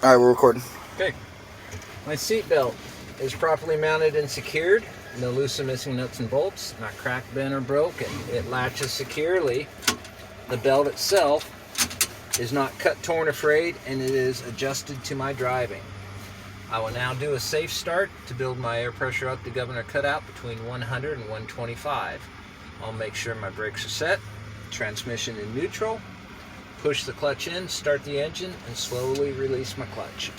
Alright, we're recording. Okay. My seat belt is properly mounted and secured. No loose or missing nuts and bolts. Not cracked, bent, or broken. It latches securely. The belt itself is not cut, torn, or frayed, and it is adjusted to my driving. I will now do a safe start to build my air pressure up to governor cutout between 100 and 125. I'll make sure my brakes are set, transmission in neutral, push the clutch in, start the engine, and slowly release my clutch.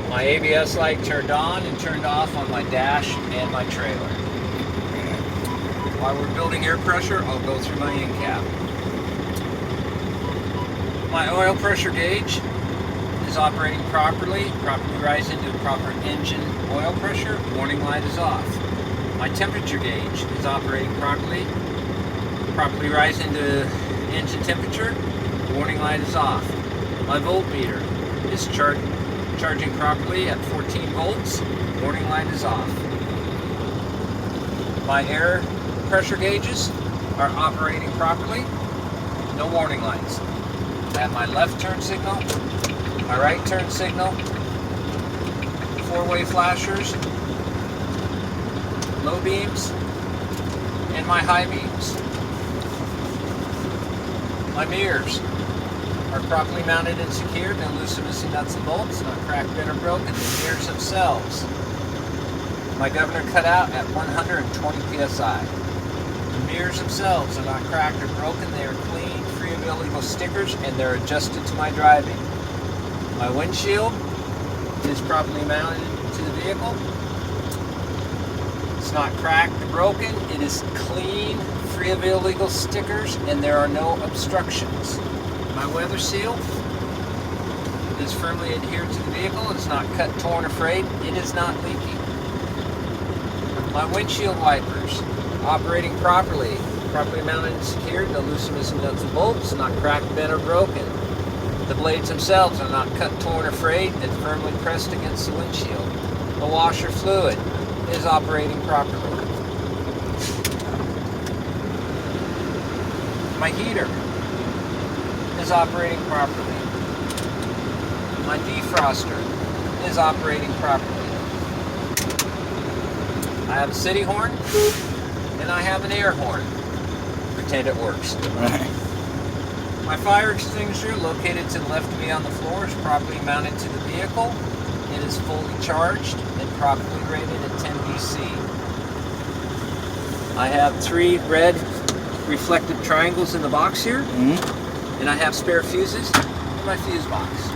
My ABS light turned on and turned off on my dash and my trailer. While we're building air pressure, I'll go through my end cap. My oil pressure gauge is operating properly rising to proper engine oil pressure. Warning light is off. My temperature gauge is operating properly rising to engine temperature. Warning light is off. My voltmeter is charging properly at 14 volts. Warning light is off. My air pressure gauges are operating properly. No warning lights. I have my left turn signal, my right turn signal, four-way flashers, low beams, and my high beams. My mirrors are properly mounted and secured, no loose or missing nuts and bolts, not cracked, bent, or broken. The mirrors themselves. My governor cut out at 120 psi. The mirrors themselves are not cracked or broken. They are clean, free of illegal stickers, and they're adjusted to my driving. My windshield is properly mounted to the vehicle. It's not cracked or broken. It is clean, free of illegal stickers, and there are no obstructions. My weather seal is firmly adhered to the vehicle. It's not cut, torn, or frayed. It is not leaking. My windshield wipers operating properly mounted and secured. No loose or missing nuts and bolts. Not cracked, bent, or broken. The blades themselves are not cut, torn, or frayed, and firmly pressed against the windshield. The washer fluid is operating properly. My heater is operating properly. My defroster is operating properly. I have a city horn and I have an air horn. Pretend it works. My fire extinguisher, located to the left of me on the floor, is properly mounted to the vehicle. It is fully charged and properly rated at 10 DC. I have 3 red reflective triangles in the box here, and I have spare fuses in my fuse box.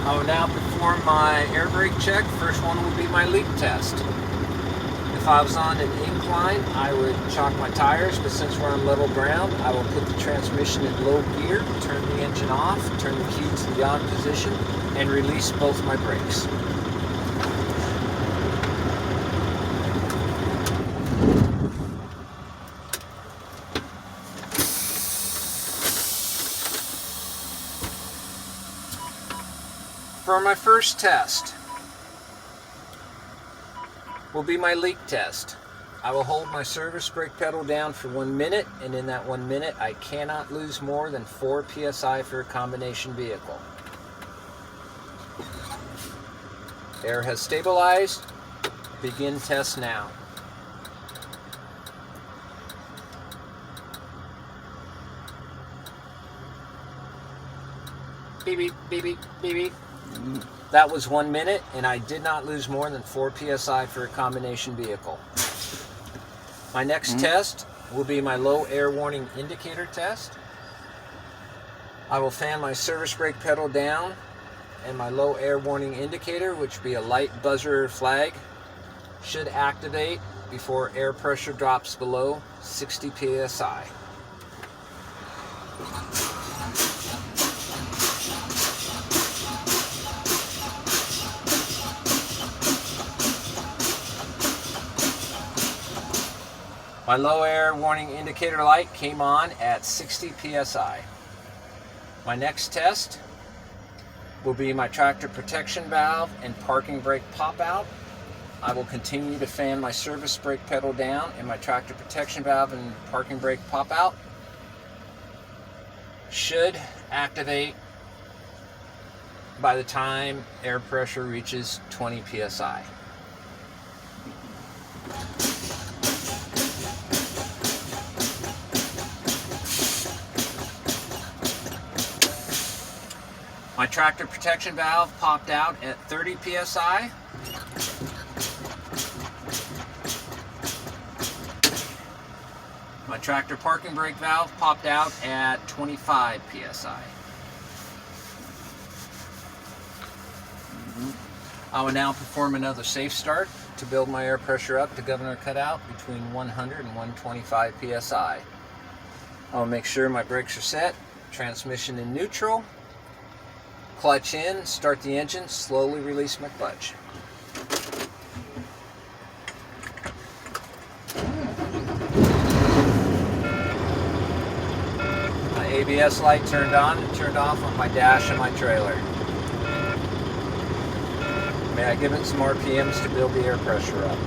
I will now perform my air brake check. First one will be my leak test. If I was on an incline, I would chock my tires, but since we're on level ground, I will put the transmission in low gear, turn the engine off, turn the key to the on position, and release both my brakes. For my first test will be my leak test. I will hold my service brake pedal down for 1 minute, and in that 1 minute I cannot lose more than 4 psi for a combination vehicle. Air has stabilized. Begin test now. Beep beep beep beep beep beep. That was 1 minute, and I did not lose more than 4 psi for a combination vehicle. My next test will be my low air warning indicator test. I will fan my service brake pedal down, and my low air warning indicator, which will be a light buzzer flag, should activate before air pressure drops below 60 psi. My low air warning indicator light came on at 60 psi. My next test will be my tractor protection valve and parking brake pop out. I will continue to fan my service brake pedal down, and my tractor protection valve and parking brake pop out should activate by the time air pressure reaches 20 psi. My tractor protection valve popped out at 30 psi. My tractor parking brake valve popped out at 25 psi. I will now perform another safe start to build my air pressure up to governor cutout between 100 and 125 psi. I will make sure my brakes are set, transmission in neutral, clutch in, start the engine, slowly release my clutch. My ABS light turned on and turned off on my dash and my trailer. May I give it some RPMs to build the air pressure up.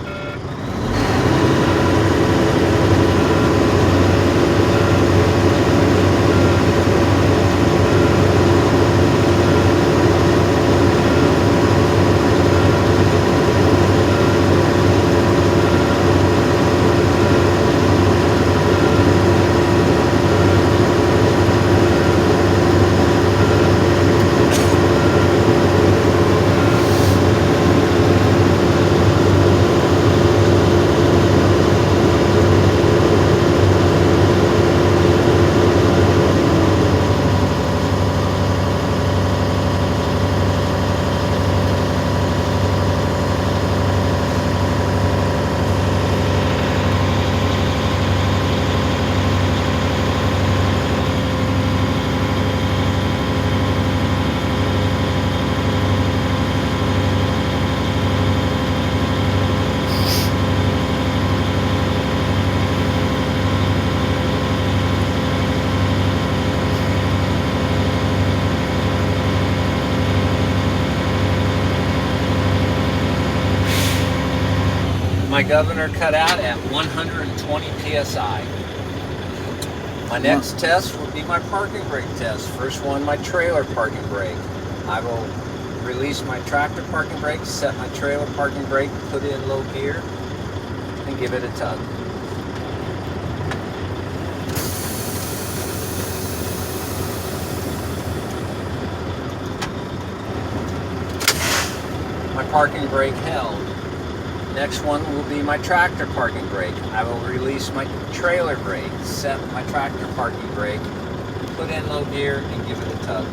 My governor cut out at 120 psi. My next test will be my parking brake test. First one, my trailer parking brake. I will release my tractor parking brake, set my trailer parking brake, put it in low gear, and give it a tug. My parking brake held. Next one will be my tractor parking brake. I will release my trailer brake, set my tractor parking brake, put in low gear, and give it a tug.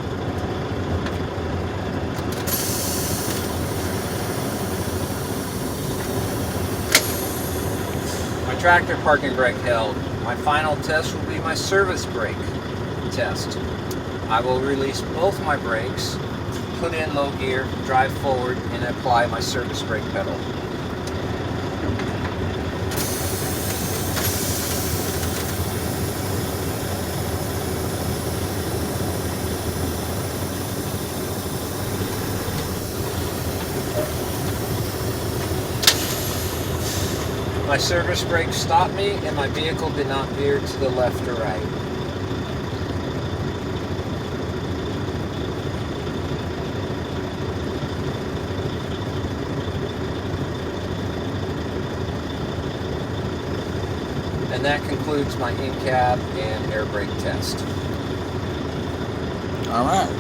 My tractor parking brake held. My final test will be my service brake test. I will release both my brakes, put in low gear, drive forward, and apply my service brake pedal. My service brake stopped me, and my vehicle did not veer to the left or right. And that concludes my in-cab and air brake test. All right.